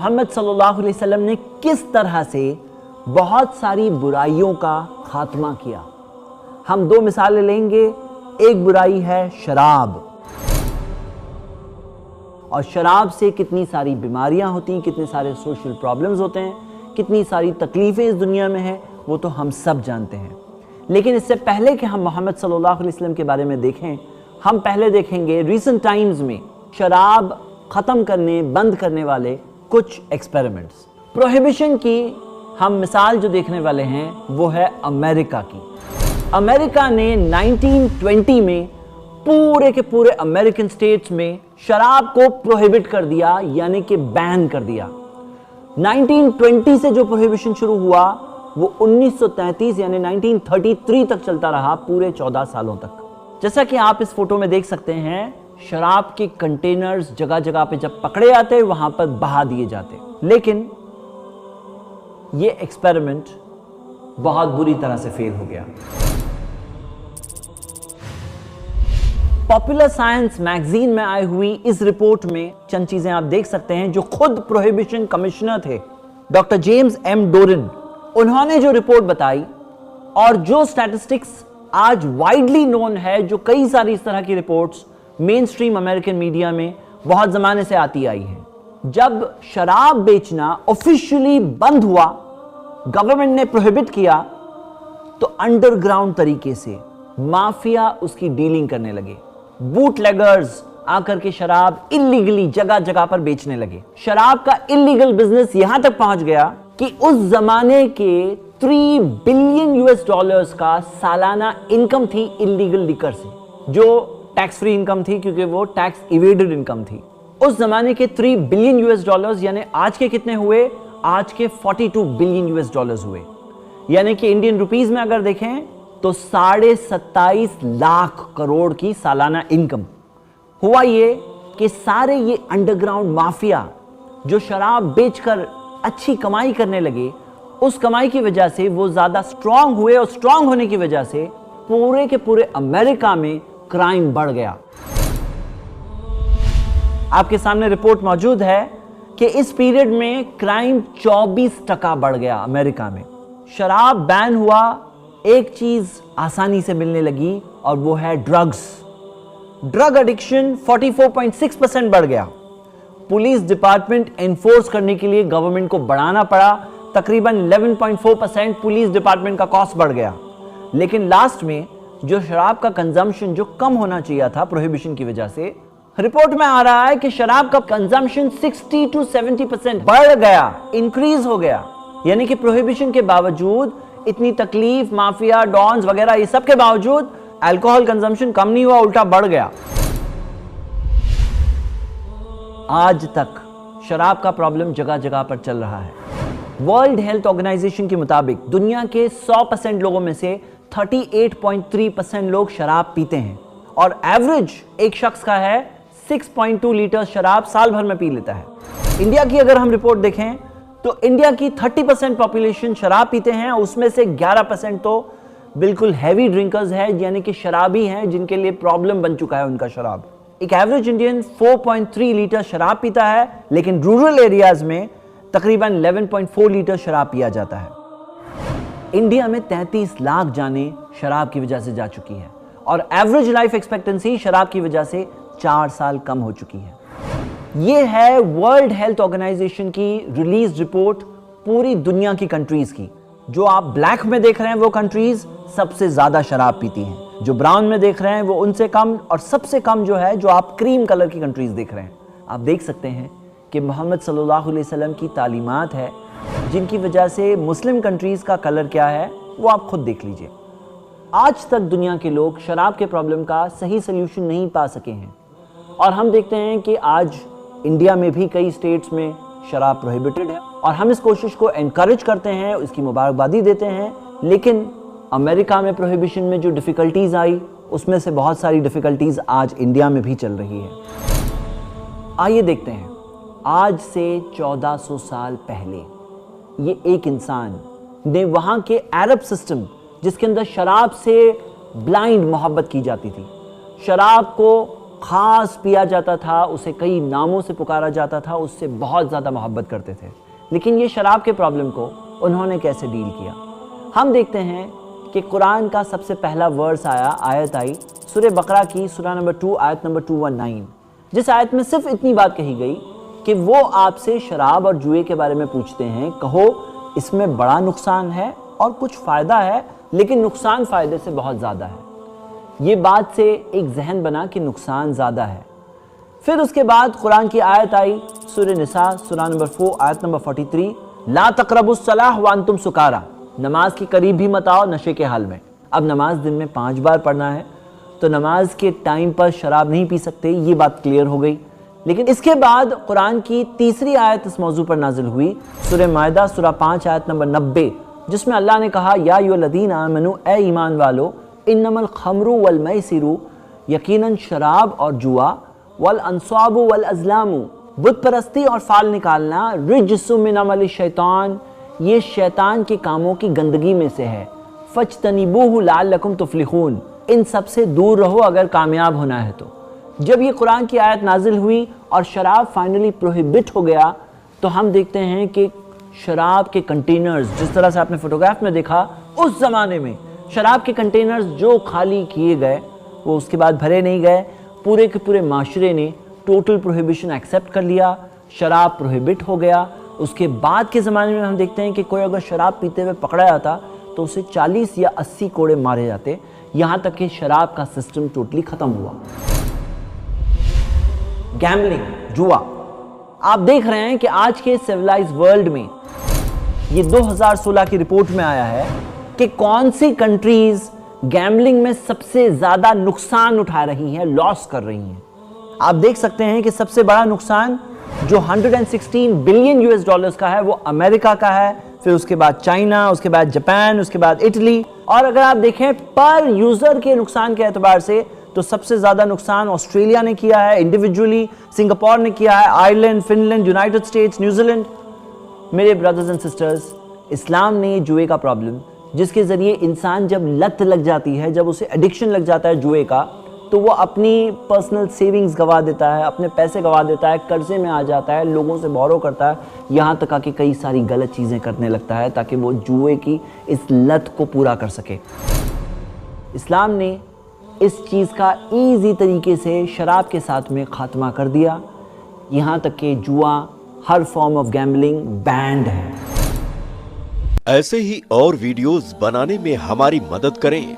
मोहम्मद सल्लल्लाहु अलैहि वसल्लम ने किस तरह से बहुत सारी बुराइयों का खात्मा किया। हम दो मिसालें लेंगे। एक बुराई है शराब, और शराब से कितनी सारी बीमारियां होती हैं, कितने सारे सोशल प्रॉब्लम्स होते हैं, कितनी सारी तकलीफें इस दुनिया में हैं, वो तो हम सब जानते हैं। लेकिन इससे पहले कि हम मोहम्मद सल्लल्लाहु अलैहि वसल्लम के बारे में देखें, हम पहले देखेंगे रिसेंट टाइम्स में शराब ख़त्म करने, बंद करने वाले कुछ एक्सपेरिमेंट्स। प्रोहिबिशन की हम मिसाल जो देखने वाले हैं वो है अमेरिका की। अमेरिका ने 1920 में पूरे के पूरे अमेरिकन स्टेट्स में शराब को प्रोहिबिट कर दिया, यानी कि बैन कर दिया। 1920 से जो प्रोहिबिशन शुरू हुआ वो 1933 यानी 1933 तक चलता रहा, पूरे 14 सालों तक। जैसा कि आप इस फोटो में देख सकते हैं, शराब के कंटेनर्स जगह जगह पे जब पकड़े जाते वहां पर बहा दिए जाते। लेकिन ये एक्सपेरिमेंट बहुत बुरी तरह से फेल हो गया। पॉपुलर साइंस मैगजीन में आई हुई इस रिपोर्ट में चंद चीजें आप देख सकते हैं जो खुद प्रोहिबिशन कमिश्नर थे, डॉक्टर जेम्स एम डोरिन, उन्होंने जो रिपोर्ट बताई और जो स्टैटिस्टिक्स आज वाइडली नोन है, जो कई सारी इस तरह की reports main stream American media में बहुत जमाने से आती आई है। जब शराब बेचना ऑफिशियली बंद हुआ, गवर्नमेंट ने प्रोहिबिट किया, तो अंडरग्राउंड तरीके से माफिया उसकी डीलिंग करने लगे। बूटलेगर्स आकर के शराब इलीगली जगह जगह पर बेचने लगे। शराब का इलीगल बिजनेस यहां तक पहुंच गया कि उस जमाने के 3 बिलियन यूएस डॉलर्स का सालाना इनकम थी इलीगल लिकर से, जो टैक्स फ्री इनकम थी, क्योंकि वो टैक्स इवेडेड इनकम थी। उस जमाने के 3 बिलियन यूएस डॉलर्स यानी आज के कितने हुए? आज के 42 बिलियन यूएस डॉलर्स हुए। यानी कि इंडियन रुपीस में अगर देखें तो 27.5 लाख करोड़ की सालाना इनकम। हुआ ये कि सारे ये अंडरग्राउंड माफिया जो शराब बेचकर अच्छी कमाई करने लगे, उस कमाई की वजह से वो ज्यादा स्ट्रांग हुए, और स्ट्रांग होने की वजह से पूरे के पूरे अमेरिका में क्राइम बढ़ गया। आपके सामने रिपोर्ट मौजूद है कि इस पीरियड में क्राइम 24% बढ़ गया अमेरिका में। शराब बैन हुआ, एक चीज आसानी से मिलने लगी और वो है ड्रग्स। ड्रग एडिक्शन 44.6% बढ़ गया। पुलिस डिपार्टमेंट एनफोर्स करने के लिए गवर्नमेंट को बढ़ाना पड़ा, तकरीबन 11.4% पुलिस डिपार्टमेंट का कॉस्ट बढ़ गया। लेकिन लास्ट में जो शराब का कंजम्पशन जो कम होना चाहिए था प्रोहिबिशन की वजह से, रिपोर्ट में आ रहा है कि शराब का कंजम्पशन 60 to 70% बढ़ गया, इंक्रीज हो गया। यानी कि प्रोहिबिशन के बावजूद, इतनी तकलीफ, माफिया, डॉन्स वगैरह ये सब के बावजूद अल्कोहल कंजम्पशन कम नहीं हुआ, उल्टा बढ़ गया। आज तक शराब का प्रॉब्लम जगह जगह पर चल रहा है। वर्ल्ड हेल्थ ऑर्गेनाइजेशन के मुताबिक दुनिया के 100% लोगों में से 38.3% लोग शराब पीते हैं, और एवरेज एक शख्स का है 6.2 लीटर शराब साल भर में पी लेता है। इंडिया की अगर हम रिपोर्ट देखें तो इंडिया की 30% पॉपुलेशन शराब पीते हैं, उसमें से 11% तो बिल्कुल हैवी ड्रिंकर्स है, यानी कि शराबी हैं जिनके लिए प्रॉब्लम बन चुका है उनका शराब। एक एवरेज इंडियन 4.3 लीटर शराब पीता है, लेकिन रूरल एरियाज में तकरीबन 11.4 लीटर शराब पिया जाता है। इंडिया में 33 लाख जानें शराब की वजह से जा चुकी है, और एवरेज लाइफ एक्सपेक्टेंसी शराब की वजह से 4 साल कम हो चुकी है। यह है वर्ल्ड हेल्थ ऑर्गेनाइजेशन की रिलीज रिपोर्ट पूरी दुनिया की कंट्रीज की। जो आप ब्लैक में देख रहे हैं वो कंट्रीज सबसे ज्यादा शराब पीती हैं, जो ब्राउन में देख रहे हैं वो उनसे कम, और सबसे कम जो है जो आप क्रीम कलर की कंट्रीज देख रहे हैं। आप देख सकते हैं कि मोहम्मद सल्लल्लाहु अलैहि वसल्लम की तालीमात है जिनकी वजह से मुस्लिम कंट्रीज का कलर क्या है वो आप खुद देख लीजिए। आज तक दुनिया के लोग शराब के प्रॉब्लम का सही सल्यूशन नहीं पा सके हैं, और हम देखते हैं कि आज इंडिया में भी कई स्टेट्स में शराब प्रोहिबिटेड है, और हम इस कोशिश को एनकरेज करते हैं, इसकी मुबारकबादी देते हैं। लेकिन अमेरिका में प्रोहिबिशन में जो डिफ़िकल्टीज़ आई, उसमें से बहुत सारी डिफ़िकल्टीज़ आज इंडिया में भी चल रही है। आइए देखते हैं, आज से 1400 साल पहले ये एक इंसान ने वहाँ के अरब सिस्टम, जिसके अंदर शराब से ब्लाइंड मोहब्बत की जाती थी, शराब को ख़ास पिया जाता था, उसे कई नामों से पुकारा जाता था, उससे बहुत ज़्यादा मोहब्बत करते थे। लेकिन ये शराब के प्रॉब्लम को उन्होंने कैसे डील किया, हम देखते हैं कि कुरान का सबसे पहला वर्स आयत आई सूरह बकरा की सूरह नंबर 2 आयत नंबर 219, जिस आयत में सिर्फ इतनी बात कही गई कि वो आपसे शराब और जुए के बारे में पूछते हैं, कहो इसमें बड़ा नुकसान है और कुछ फ़ायदा है, लेकिन नुकसान फ़ायदे से बहुत ज़्यादा है। ये बात से एक जहन बना कि नुकसान ज़्यादा है। फिर उसके बाद कुरान की आयत आई सूरह निसा सूरह नंबर 4 आयत नंबर 43, ला तक़रबुस सलाह व अंतुम सुकारा, नमाज के करीब भी मत आओ नशे के हाल में। अब नमाज दिन में 5 बार पढ़ना है तो नमाज के टाइम पर शराब नहीं पी सकते, ये बात क्लियर हो गई। लेकिन इसके बाद कुरान की तीसरी आयत इस मौजू पर नाजिल हुई सूरह मायदा सूरह 5 आयत नंबर 90, जिसमें अल्लाह ने कहा, या अय्युहल्लज़ीना आमनू, ए ईमान वालो, इन्नमल खमरु वल मैसिरु, यकीनन शराब और जुआ, वल अंसाबु वल अज़लामु, बुत परस्ती और फाल निकालना, रिज्सुम मिन अमलि शैतान, ये शैतान के कामों की गंदगी में से है, फज्तनिबूहु लअल्लकुम तुफ्लिहून, इन सब से दूर रहो अगर कामयाब होना है तो। जब ये कुरान की आयत नाजिल हुई और शराब फाइनली प्रोहिबिट हो गया, तो हम देखते हैं कि शराब के कंटेनर्स, जिस तरह से आपने फोटोग्राफ में देखा, उस ज़माने में शराब के कंटेनर्स जो खाली किए गए वो उसके बाद भरे नहीं गए। पूरे के पूरे माशरे ने टोटल प्रोहिबिशन एक्सेप्ट कर लिया, शराब प्रोहिबिट हो गया। उसके बाद के ज़माने में हम देखते हैं कि कोई अगर शराब पीते हुए पकड़ा जाता तो उसे 40 या 80 कोड़े मारे जाते, यहाँ तक कि शराब का सिस्टम टोटली ख़त्म हुआ। गैम्बलिंग, जुआ, आप देख रहे हैं कि आज के सिविलाइज वर्ल्ड में ये 2016 की रिपोर्ट में आया है कि कौन सी कंट्रीज गैम्बलिंग में सबसे ज़्यादा नुकसान उठा रही हैं, लॉस कर रही हैं। आप देख सकते हैं कि सबसे बड़ा नुकसान जो 116 बिलियन यूएस डॉलर्स का है वो अमेरिका का है, फिर उसके बाद चाइना, उसके बाद जापान, उसके बाद इटली। और अगर आप देखें पर यूज़र के नुकसान के एतबार से तो सबसे ज़्यादा नुकसान ऑस्ट्रेलिया ने किया है इंडिविजुअली, सिंगापुर ने किया है, Ireland, Finland, United states, New Zealand. मेरे ब्रदर्स एंड सिस्टर्स, इस्लाम ने जुए का प्रॉब्लम, जिसके ज़रिए इंसान जब लत लग जाती है, जब उसे एडिक्शन लग जाता है जुए का, तो वो अपनी पर्सनल सेविंग्स गवा देता है, अपने पैसे गवा देता है, कर्जे में आ जाता है, लोगों से बोरो करता है, यहाँ तक कि कई सारी गलत चीज़ें करने लगता है ताकि वो जुए की इस लत को पूरा कर सके। इस्लाम ने इस चीज़ का ईजी तरीके से शराब के साथ में ख़ात्मा कर दिया, यहाँ तक कि जुआ, हर फॉर्म ऑफ गैम्बलिंग बैंड है। ऐसे ही और वीडियोस बनाने में हमारी मदद करें